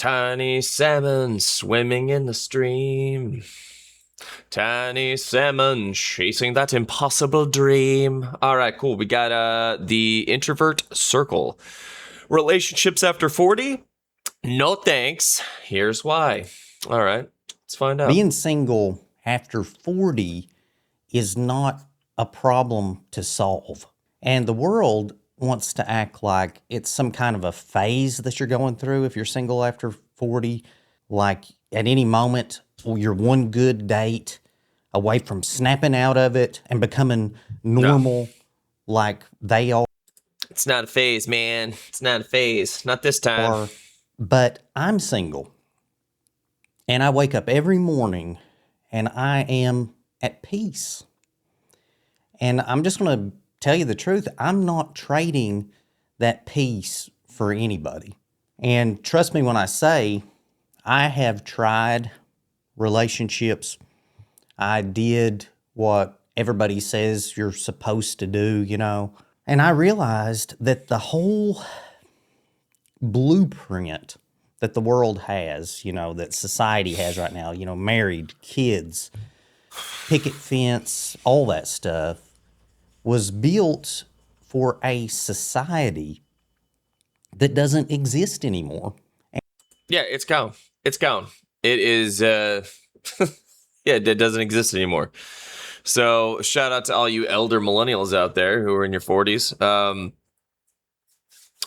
Tiny salmon swimming in the stream. Tiny salmon chasing that impossible dream. All right, cool. We got the introvert circle. Relationships after 40? No thanks. Here's why. All right, let's find out. Being single after 40 is not a problem to solve. And the world wants to act like it's some kind of a phase that you're going through if you're single after 40. Like at any moment, you're one good date away from snapping out of it and becoming normal like they are. It's not a phase, man. It's not a phase. Not this time. But I'm single. And I wake up every morning and I am at peace. And I'm just going to tell you the truth. I'm not trading that peace for anybody. And trust me when I say I have tried relationships. I did what everybody says you're supposed to do, you know. And I realized that the whole blueprint that the world has, you know, that society has right now, you know, married, kids, picket fence, all that stuff, was built for a society that doesn't exist anymore. Yeah, it's gone. It's gone. It is, yeah, it doesn't exist anymore. So shout out to all you elder millennials out there who are in your 40s.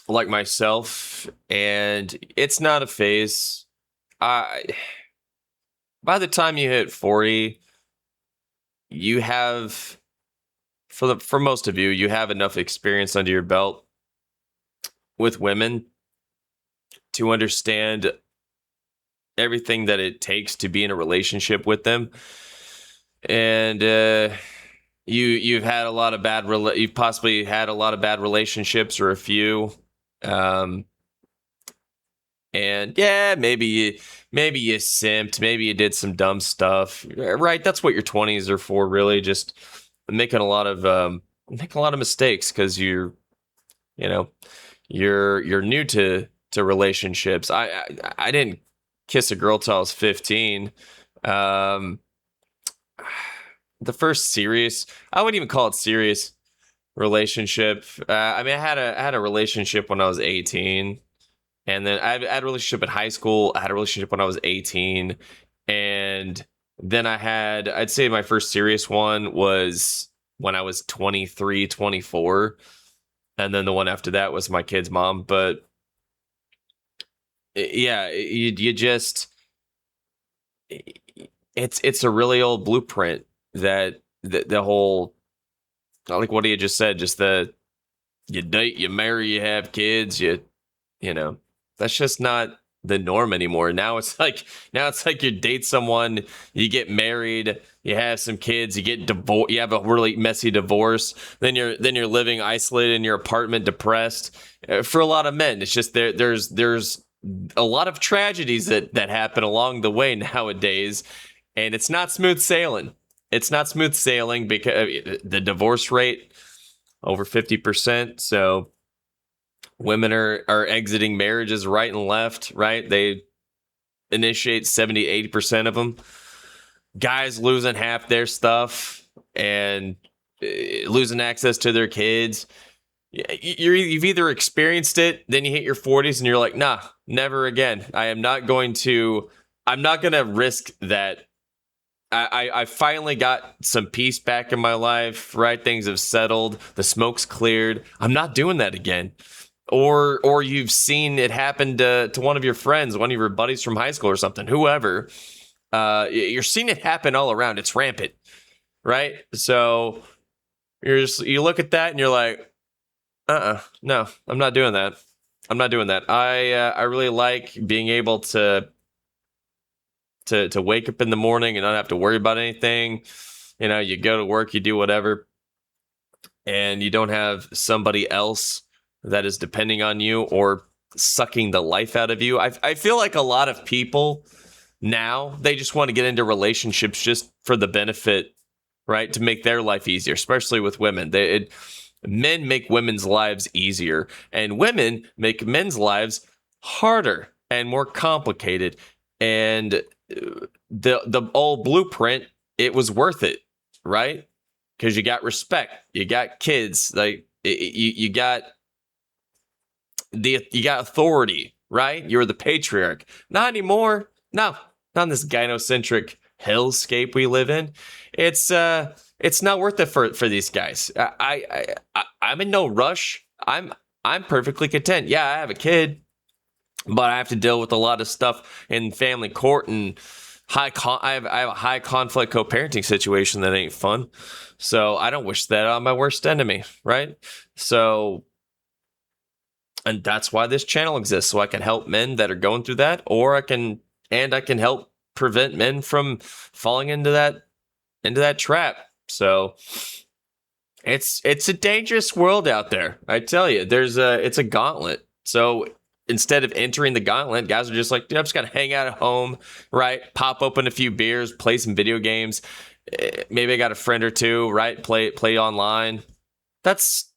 Like myself, and it's not a phase. By the time you hit 40, you have, for most of you, you have enough experience under your belt with women to understand everything that it takes to be in a relationship with them. And you've had a lot of you've possibly had a lot of bad relationships, or a few. And yeah, maybe you simped, maybe you did some dumb stuff, right? That's what your 20s are for, really. Just making a lot of mistakes because you're new to relationships. I didn't kiss a girl till I was 15. The first serious, I wouldn't even call it serious relationship. I had a relationship when I was 18. And then I had a relationship in high school. I had a relationship when I was 18. And then I'd say my first serious one was when I was 23, 24. And then the one after that was my kid's mom. But yeah, you just, it's a really old blueprint that the whole, like what you just said, just you date, you marry, you have kids, you know. That's just not the norm anymore. Now it's like you date someone, you get married, you have some kids, you get divorced, you have a really messy divorce, then you're living isolated in your apartment, depressed. For a lot of men, it's just there's a lot of tragedies that happen along the way nowadays, and it's not smooth sailing. It's not smooth sailing because the divorce rate over 50%. So women are exiting marriages right and left, right? They initiate 70, 80% of them. Guys losing half their stuff and losing access to their kids. You've either experienced it, then you hit your 40s and you're like, nah, never again. I'm not going to risk that. I finally got some peace back in my life, right? Things have settled. The smoke's cleared. I'm not doing that again. Or you've seen it happen to one of your friends, one of your buddies from high school or something, whoever. You're seeing it happen all around. It's rampant, right? So you look at that and you're like, no, I'm not doing that. I'm not doing that. I really like being able to wake up in the morning and not have to worry about anything. You know, you go to work, you do whatever, and you don't have somebody else that is depending on you or sucking the life out of you. I feel like a lot of people now, they just want to get into relationships just for the benefit, right? To make their life easier, especially with women. Men make women's lives easier, and women make men's lives harder. and more complicated. And the old blueprint, it was worth it, right? Because you got respect, you got kids, like you got you got authority, right? You're the patriarch. Not anymore. No, not in this gynocentric hellscape we live in. It's not worth it for these guys. I'm in no rush. I'm perfectly content. Yeah, I have a kid, but I have to deal with a lot of stuff in family court and I have a high conflict co-parenting situation that ain't fun. So I don't wish that on my worst enemy, right? So, and that's why this channel exists, so I can help men that are going through that, or I can help prevent men from falling into that trap. So it's a dangerous world out there. I tell you, it's a gauntlet. So instead of entering the gauntlet, guys are just like, dude, I'm just gonna hang out at home, right? Pop open a few beers, play some video games. Maybe I got a friend or two, right? Play online. That's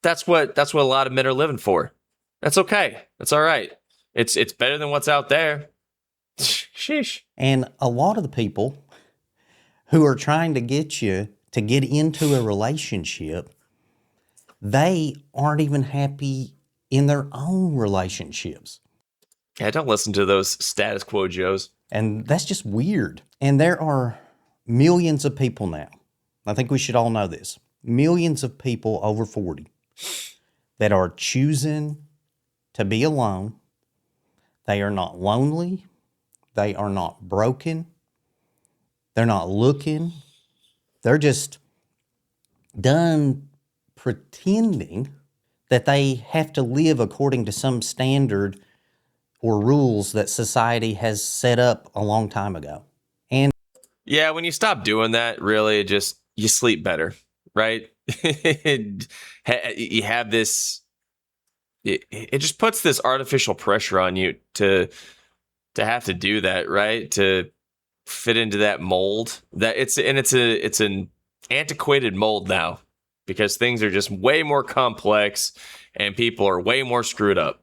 that's what a lot of men are living for. That's okay. That's all right. It's better than what's out there. Sheesh. And a lot of the people who are trying to get you to get into a relationship, they aren't even happy in their own relationships. Yeah, don't listen to those status quo Joes. And that's just weird. And there are millions of people now. I think we should all know this. Millions of people over 40 that are choosing to be alone. They are not lonely. They are not broken. They're not looking. They're just done pretending that they have to live according to some standard or rules that society has set up a long time ago. And Yeah, when you stop doing that, really, just you sleep better, right? You have this. It just puts this artificial pressure on you to have to do that, right? To fit into that mold. That it's an antiquated mold now because things are just way more complex and people are way more screwed up.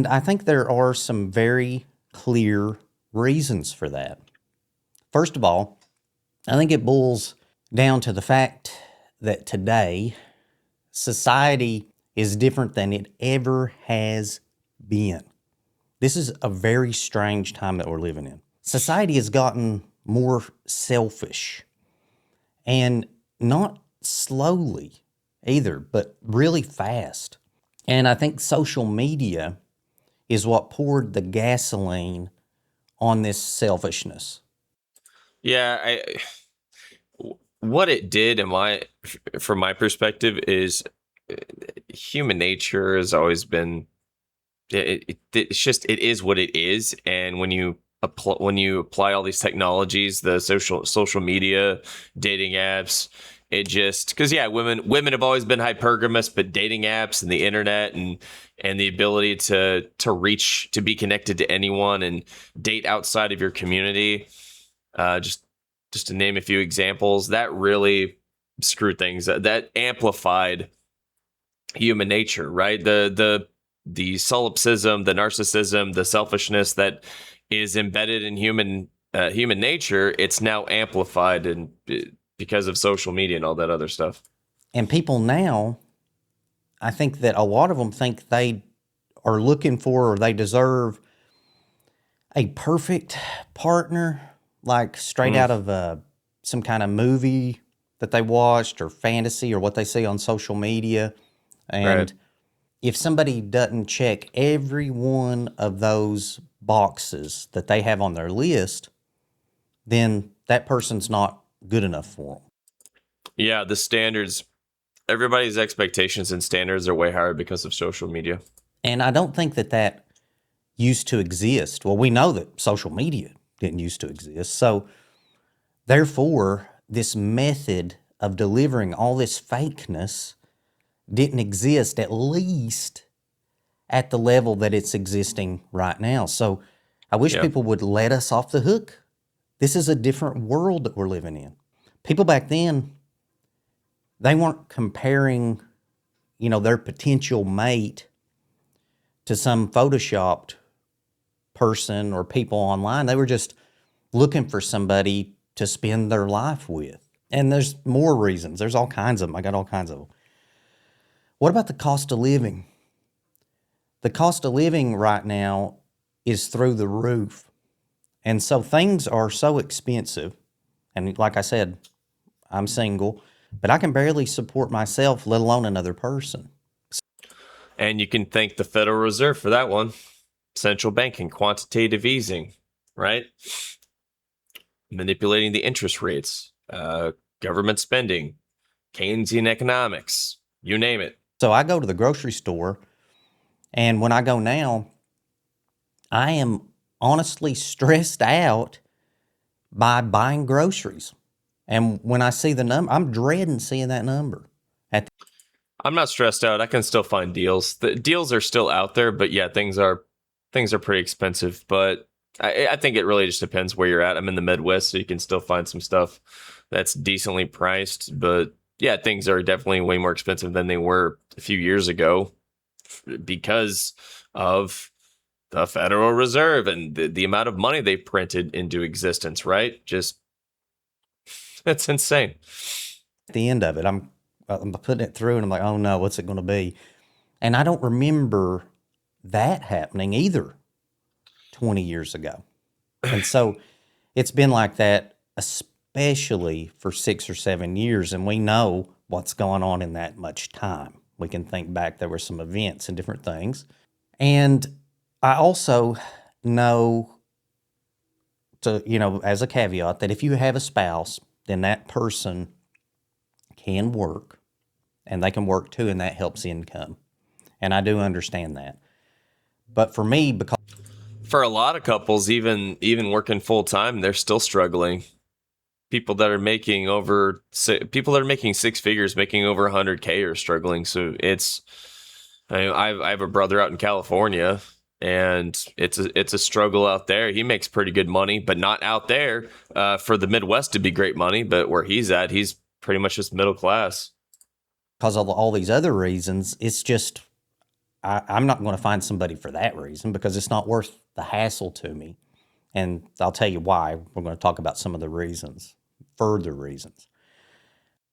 I think there are some very clear reasons for that. First of all, I think it boils down to the fact that today society is different than it ever has been. This is a very strange time that we're living in. Society has gotten more selfish, and not slowly either, but really fast. And I think social media is what poured the gasoline on this selfishness. Yeah, what it did from my perspective is human nature has always been it's just it is what it is, and when you apply all these technologies, the social media, dating apps, it just because yeah, women have always been hypergamous, but dating apps and the internet and the ability to be connected to anyone and date outside of your community, just to name a few examples, that really screwed things. That amplified human nature, right? The solipsism, the narcissism, the selfishness that is embedded in human nature. It's now amplified and because of social media and all that other stuff. And people now, I think that a lot of them think they are looking for or they deserve a perfect partner, like straight out of some kind of movie that they watched or fantasy or what they see on social media. And Right. if somebody doesn't check every one of those boxes that they have on their list, then that person's not good enough for them. Yeah, the standards, everybody's expectations and standards are way higher because of social media. And I don't think that that used to exist. Well, we know that social media didn't used to exist. So therefore, this method of delivering all this fakeness didn't exist, at least at the level that it's existing right now. So I wish Yeah. people would let us off the hook. This is a different world that we're living in. People back then, they weren't comparing, their potential mate to some photoshopped person or people online. They were just looking for somebody to spend their life with. And there's more reasons. There's all kinds of them. I got all kinds of them. What about the cost of living? The cost of living right now is through the roof. And so things are so expensive. And like I said, I'm single, but I can barely support myself, let alone another person. And you can thank the Federal Reserve for that one. Central banking, quantitative easing, right? Manipulating the interest rates, government spending, Keynesian economics, you name it. So I go to the grocery store, and when I go now, I am honestly stressed out by buying groceries. And when I see the number, I'm dreading seeing that number. I'm not stressed out. I can still find deals. The deals are still out there, but yeah, things are pretty expensive. But I think it really just depends where you're at. I'm in the Midwest, so you can still find some stuff that's decently priced. But yeah, things are definitely way more expensive than they were a few years ago because of the Federal Reserve and the amount of money they printed into existence, right? Just, it's insane. At the end of it, I'm putting it through, and I'm like, oh no, what's it going to be? And I don't remember that happening either 20 years ago. And so it's been like that, especially for 6 or 7 years. And we know what's going on in that much time. We can think back, there were some events and different things. And I also know, to, as a caveat, that if you have a spouse, then that person can work, and they can work too, and that helps income. And I do understand that. But for me, because for a lot of couples, even working full time, they're still struggling. People that are making six figures, making over 100K, are struggling. So it's, I have a brother out in California, and it's a struggle out there. He makes pretty good money, but not out there. For the Midwest to be great money, but where he's at, he's pretty much just middle class. Because of all these other reasons, it's just, I'm not going to find somebody for that reason, because it's not worth the hassle to me. And I'll tell you why. We're going to talk about some of the reasons, further reasons.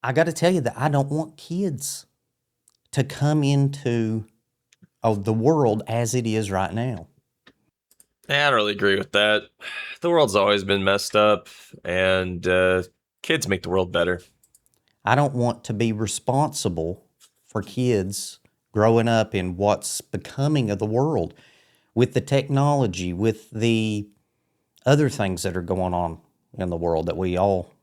I got to tell you that I don't want kids to come into the world as it is right now. Yeah, I don't really agree with that. The world's always been messed up, and kids make the world better. I don't want to be responsible for kids growing up in what's becoming of the world, with the technology, with the other things that are going on in the world that we all.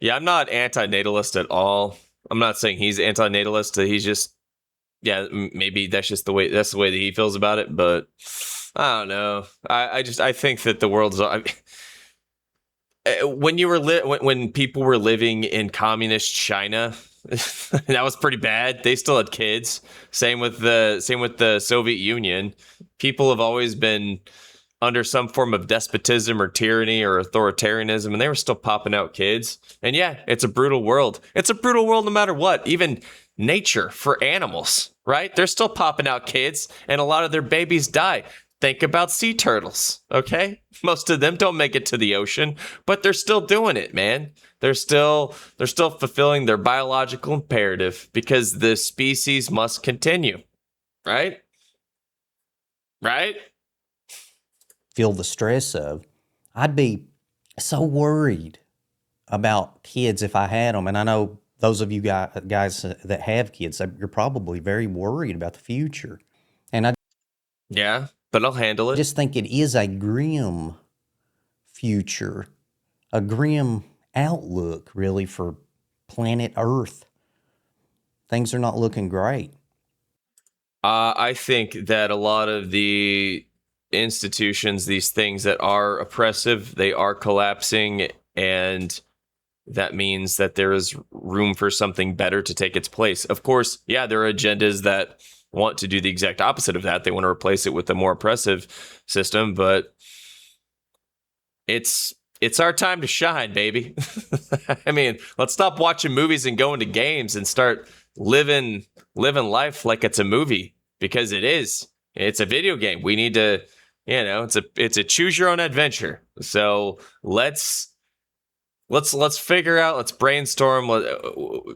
Yeah, I'm not anti-natalist at all. I'm not saying he's anti-natalist. He's just, yeah, maybe that's the way that he feels about it. But I don't know. I think that the world's. When people were living in communist China, that was pretty bad. They still had kids. Same with the Soviet Union. People have always been under some form of despotism or tyranny or authoritarianism, and they were still popping out kids. And yeah, it's a brutal world. It's a brutal world no matter what. Even nature for animals, right? They're still popping out kids, and a lot of their babies die. Think about sea turtles, okay? Most of them don't make it to the ocean, but they're still doing it, man. They're still fulfilling their biological imperative because the species must continue, right? Right? Feel the stress of. I'd be so worried about kids if I had them. And I know those of you guys that have kids, you're probably very worried about the future. And I but I'll handle it. just think it is a grim future, a grim outlook, really, for planet Earth. Things are not looking great. I think that a lot of the institutions, these things that are oppressive, they are collapsing, and that means that there is room for something better to take its place. Of course, yeah, there are agendas that want to do the exact opposite of that. They want to replace it with a more oppressive system, but it's our time to shine, baby. I mean, let's stop watching movies and going to games and start living life like it's a movie, because it is. It's a video game. We need to It's a choose your own adventure. So let's figure out, let's brainstorm.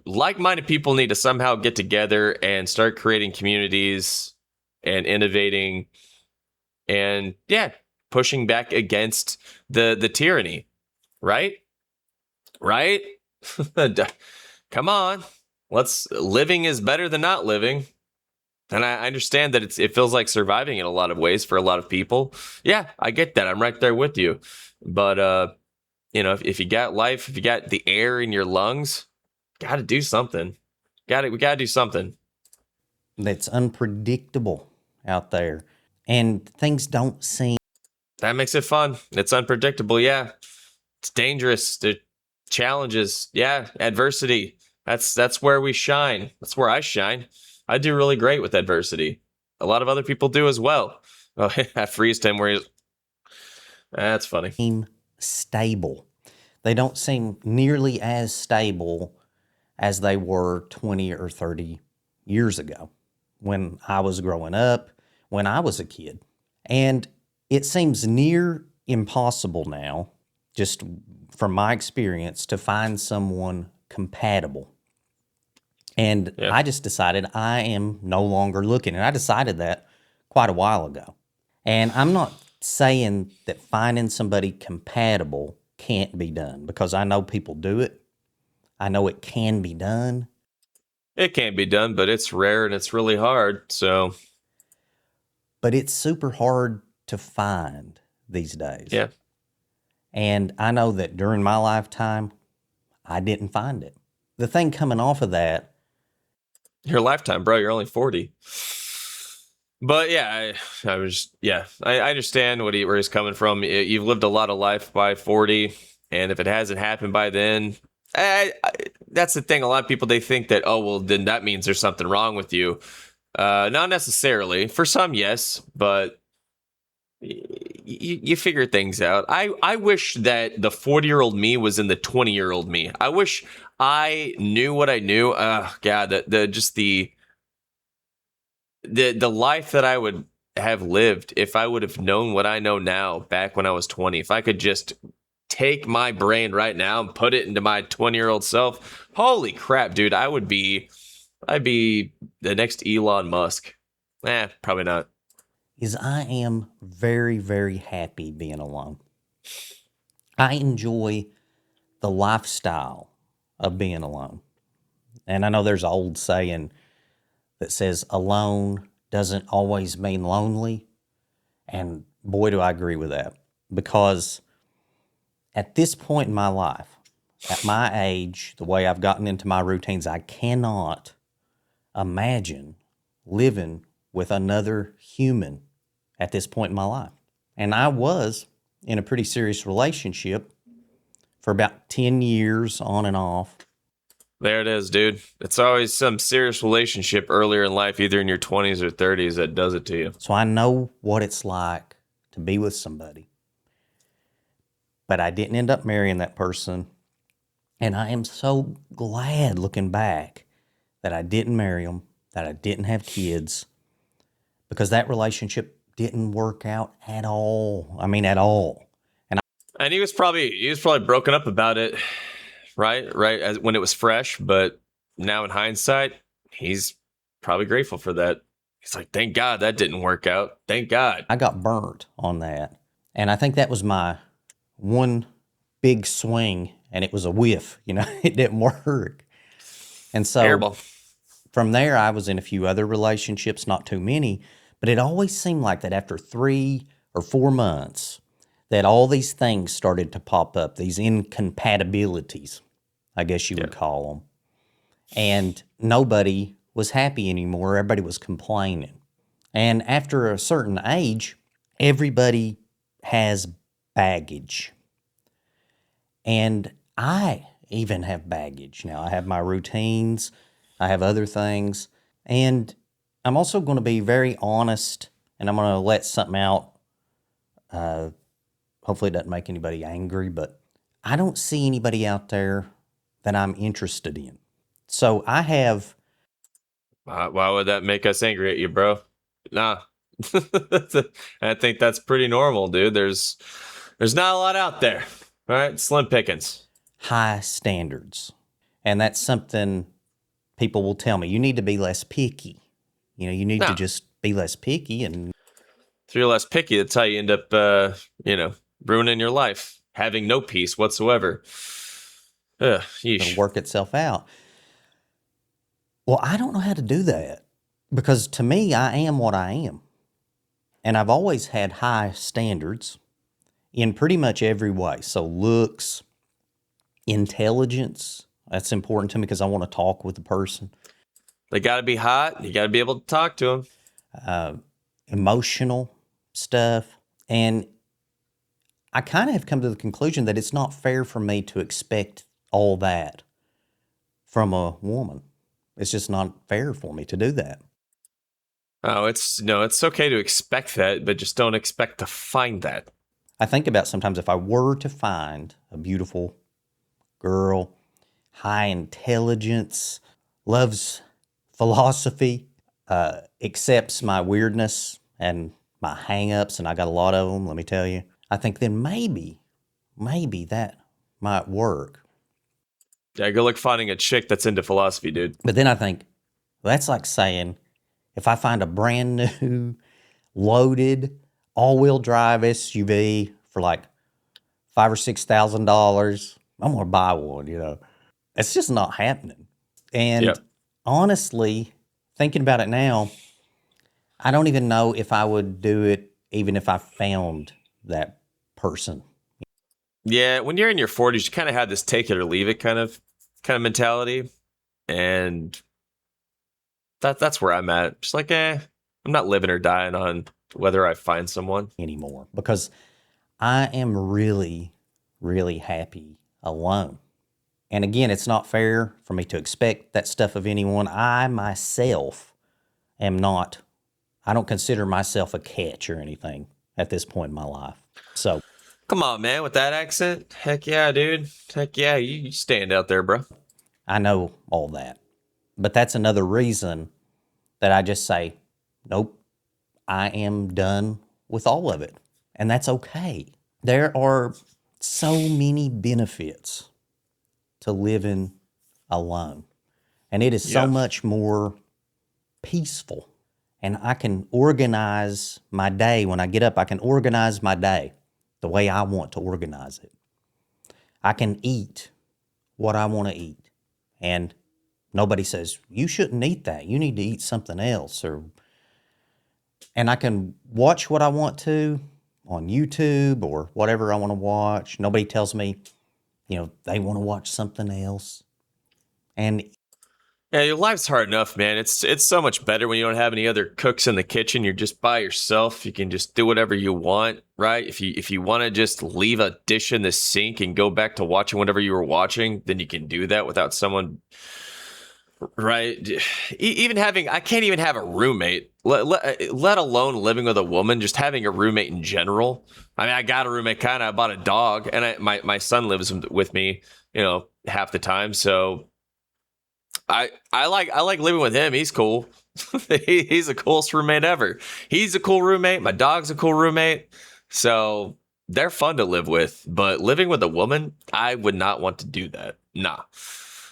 Like-minded people need to somehow get together and start creating communities and innovating and pushing back against the tyranny, right? Right? Come on. Let's living is better than not living. And I understand that it feels like surviving in a lot of ways for a lot of people. Yeah, I get that. I'm right there with you. But if you got life, if you got the air in your lungs, got to do something. We got to do something. That's unpredictable out there. And things don't seem That makes it fun. It's unpredictable. Yeah, it's dangerous. The challenges. Yeah, adversity. That's where we shine. That's where I shine. I do really great with adversity. A lot of other people do as well. Oh, I freezed him where he's. That's funny. stable. They don't seem nearly as stable as they were 20 or 30 years ago when I was growing up, when I was a kid. And it seems near impossible now, just from my experience, to find someone compatible. And Yeah. I just decided I am no longer looking. And I decided that quite a while ago. And I'm not saying that finding somebody compatible can't be done, because I know people do it. I know it can be done, It can be done, but it's rare and it's really hard. So, but it's super hard to find these days. yeah. And I know that during my lifetime, I didn't find it. The thing coming off of that, Your lifetime, bro. You're only 40. But yeah, I understand where he's coming from. You've lived a lot of life by 40, and if it hasn't happened by then, that's the thing. A lot of people, they think that, oh well, then that means there's something wrong with you. Not necessarily. For some, yes, but you figure things out. I wish that the 40-year-old me was in the 20-year-old me. I wish I knew what I knew. God, the life that I would have lived if I would have known what I know now back when I was 20. If I could just take my brain right now and put it into my 20-year-old self, holy crap, dude, I'd be the next Elon Musk. Probably not. is I am very, very happy being alone. I enjoy the lifestyle of being alone. And I know there's an old saying that says alone doesn't always mean lonely. And boy, do I agree with that. Because at this point in my life, at my age, the way I've gotten into my routines, I cannot imagine living with another human at this point in my life. And I was in a pretty serious relationship for about 10 years on and off. There it is, dude. It's always some serious relationship earlier in life, either in your 20s or 30s, that does it to you. So I know what it's like to be with somebody. But I didn't end up marrying that person. And I am so glad looking back that I didn't marry them, that I didn't have kids, because that relationship didn't work out at all. I mean, at all. And he was probably broken up about it, right, as when it was fresh. But now in hindsight, he's probably grateful for that. He's like, thank God that didn't work out. Thank God. I got burnt on that. And I think that was my one big swing, and it was a whiff. It didn't work. And so Terrible. from there, I was in a few other relationships, not too many, but it always seemed like that after 3 or 4 months, that all these things started to pop up, these incompatibilities, I guess you would call them. And nobody was happy anymore. Everybody was complaining. And after a certain age, everybody has baggage. And I even have baggage. Now, I have my routines, I have other things. And I'm also going to be very honest, and I'm going to let something out. Hopefully, it doesn't make anybody angry, but I don't see anybody out there that I'm interested in. So I have Why would that make us angry at you, bro? Nah. I think that's pretty normal, dude. There's not a lot out there. All right, slim pickings. High standards. And that's something people will tell me. You need to be less picky. You need to No, just be less picky and if you're less picky, that's how you end up, you know, ruining your life, having no peace whatsoever. Ugh, it'll yeesh. work itself out. Well, I don't know how to do that because to me, I am what I am. And I've always had high standards in pretty much every way. So, looks, intelligence, that's important to me because I want to talk with the person. They got to be hot. You got to be able to talk to them. Emotional stuff. And I kind of have come to the conclusion that it's not fair for me to expect all that from a woman. It's just not fair for me to do that. Oh, it's no, it's okay to expect that, but just don't expect to find that. I think about sometimes if I were to find a beautiful girl, high intelligence, loves philosophy, accepts my weirdness and my hang-ups, and I got a lot of them, let me tell you. I think then maybe that might work. Yeah, good luck finding a chick that's into philosophy, dude. But then I think, well, that's like saying if I find a brand new, loaded, all-wheel drive SUV for like $5,000 or $6,000, I'm gonna buy one. It's just not happening. And Yep. honestly, thinking about it now, I don't even know if I would do it even if I found that person. Yeah, when you're in your 40s, you kind of have this take it or leave it kind of mentality, and that's where I'm at. Just like, I'm not living or dying on whether I find someone. Anymore because I am really, really happy alone. And again, it's not fair for me to expect that stuff of anyone. I myself am not, I don't consider myself a catch or anything at this point in my life. So Come on, man, with that accent. Heck yeah, dude. Heck yeah, you stand out there, bro. I know all that. But that's another reason that I just say, nope, I am done with all of it. And that's okay. There are so many benefits to living alone. And it is so Yeah. much more peaceful. And I can organize my day. When I get up, I can organize my day the way I want to organize it. I can eat what I want to eat. And nobody says, you shouldn't eat that. You need to eat something else. And I can watch what I want to on YouTube or whatever I want to watch. Nobody tells me, they want to watch something else. And Yeah, your life's hard enough, man. It's so much better when you don't have any other cooks in the kitchen. You're just by yourself. You can just do whatever you want, right? If you want to just leave a dish in the sink and go back to watching whatever you were watching, then you can do that without someone, right? Even having, I can't even have a roommate, let alone living with a woman. Just having a roommate in general. I mean, I got a roommate, kind of. I bought a dog, and my son lives with me, half the time, so. I like living with him. He's cool. He's the coolest roommate ever. He's a cool roommate. My dog's a cool roommate. So they're fun to live with. But living with a woman, I would not want to do that. Nah.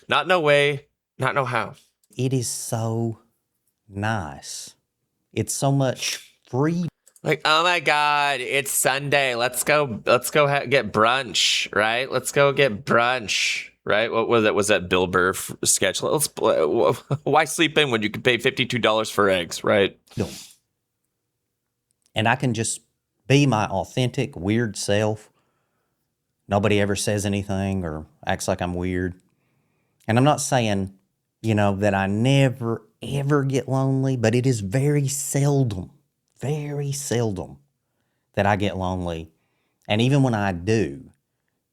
Not no way. Not no how. it is so nice. It's so much freedom. Like, oh my God, it's Sunday. Let's go get brunch, right? Let's go get brunch, right? What was that? Was that Bill Burr sketch? Why sleep in when you could pay $52 for eggs, right? And I can just be my authentic, weird self. Nobody ever says anything or acts like I'm weird. And I'm not saying, that I never, ever get lonely, but it is very seldom that I get lonely. And even when I do,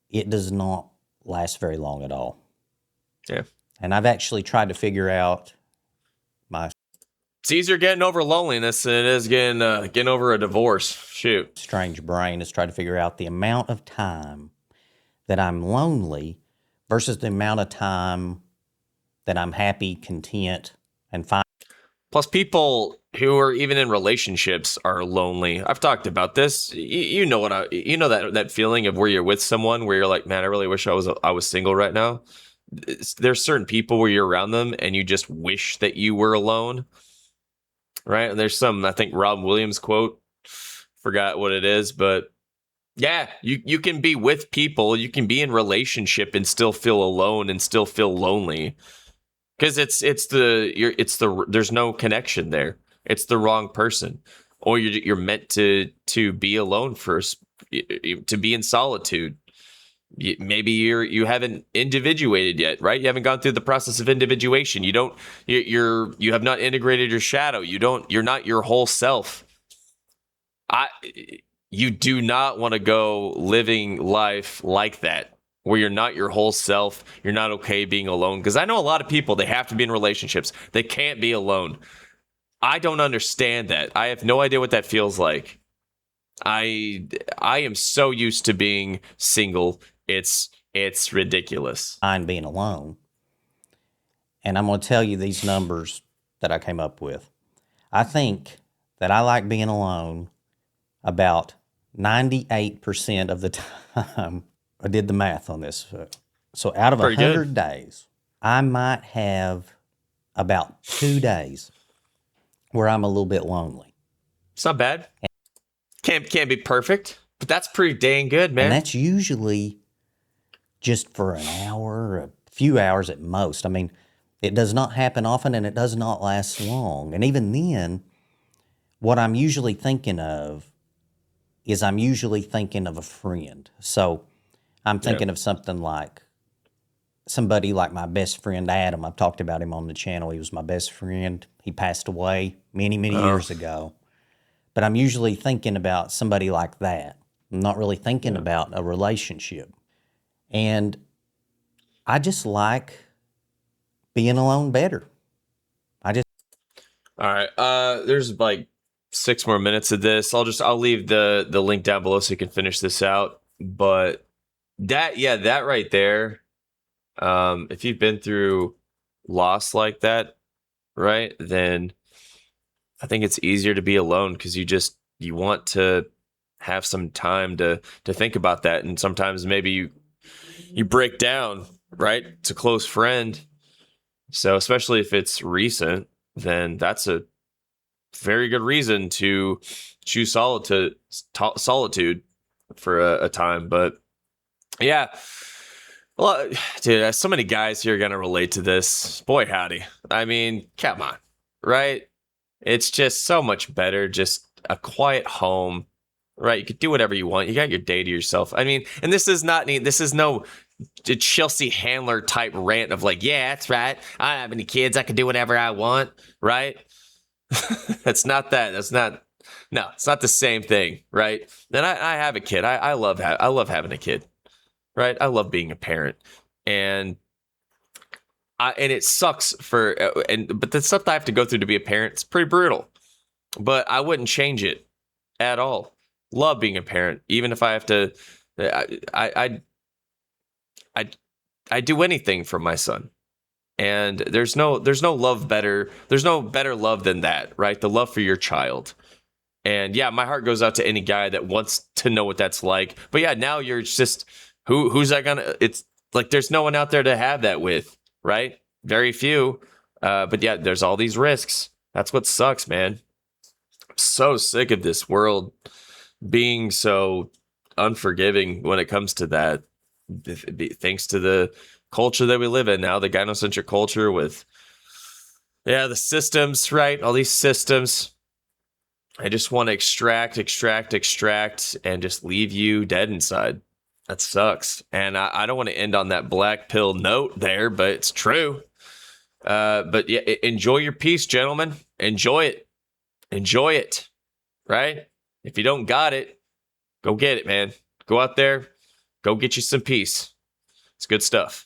it does not last very long at all. Yeah. And I've actually tried to figure out my It's easier getting over loneliness than it is getting over a divorce. Shoot. strange brain is trying to figure out the amount of time that I'm lonely versus the amount of time that I'm happy, content, and fine. Plus, people who are even in relationships are lonely. I've talked about this. You know you know that feeling of where you're with someone where you're like, man, I really wish I was single right now. There's certain people where you're around them and you just wish that you were alone, right? And there's some, I think, Rob Williams quote, forgot what it is, but yeah, you can be with people, you can be in relationship and still feel alone and still feel lonely because there's no connection there. It's the wrong person, or you're meant to be alone first, to be in solitude. Maybe you haven't individuated yet, right? You haven't gone through the process of individuation. You have not integrated your shadow. You're not your whole self. I You do not want to go living life like that, where you're not your whole self. You're not okay being alone. Because I know a lot of people, they have to be in relationships. They can't be alone. I don't understand that. I have no idea what that feels like. I am so used to being single. It's ridiculous. I'm being alone. And I'm going to tell you these numbers that I came up with. I think that I like being alone about 98% of the time. I did the math on this. So out of Pretty good. 100 days, I might have about 2 days where I'm a little bit lonely. It's not bad. Can't be perfect, but that's pretty dang good, man. And that's usually just for an hour, a few hours at most. I mean, it does not happen often and it does not last long. And even then, what I'm usually thinking of is I'm usually thinking of a friend. So I'm thinking of something like somebody like my best friend, Adam. I've talked about him on the channel. He was my best friend. He passed away many, many years ago. But I'm usually thinking about somebody like that. I'm not really thinking about a relationship. And I just like being alone better. All right. There's like 6 more minutes of this. I'll leave the link down below so you can finish this out. But that right there, if you've been through loss like that, right, then I think it's easier to be alone because you want to have some time to think about that. And sometimes maybe you break down, right? It's a close friend. So especially if it's recent, then that's a very good reason to choose solitude for a time. But yeah, well, dude, so many guys here are gonna relate to this. Boy, howdy! I mean, come on, right? It's just so much better, just a quiet home, right? You could do whatever you want. You got your day to yourself. I mean, and this is no Chelsea Handler type rant of like, yeah, that's right. I don't have any kids. I can do whatever I want, right? That's not that. No, it's not the same thing, right? And I have a kid. I love having a kid, right? I love being a parent, and it sucks but the stuff that I have to go through to be a parent, it's pretty brutal. But I wouldn't change it at all. Love being a parent, even if I have to. I do anything for my son. And there's no better love than that, right? The love for your child. And yeah, my heart goes out to any guy that wants to know what that's like. But yeah, now you're just who's that gonna? It's like there's no one out there to have that with, right? Very few. But yeah, there's all these risks. That's what sucks, man. I'm so sick of this world being so unforgiving when it comes to that. Thanks to the culture that we live in now, the gynocentric culture with the systems, right? All these systems. I just want to extract, and just leave you dead inside. That sucks. And I don't want to end on that black pill note there, but it's true. But yeah, enjoy your peace, gentlemen. Enjoy it, right? If you don't got it, go get it, man. Go out there, go get you some peace. It's good stuff.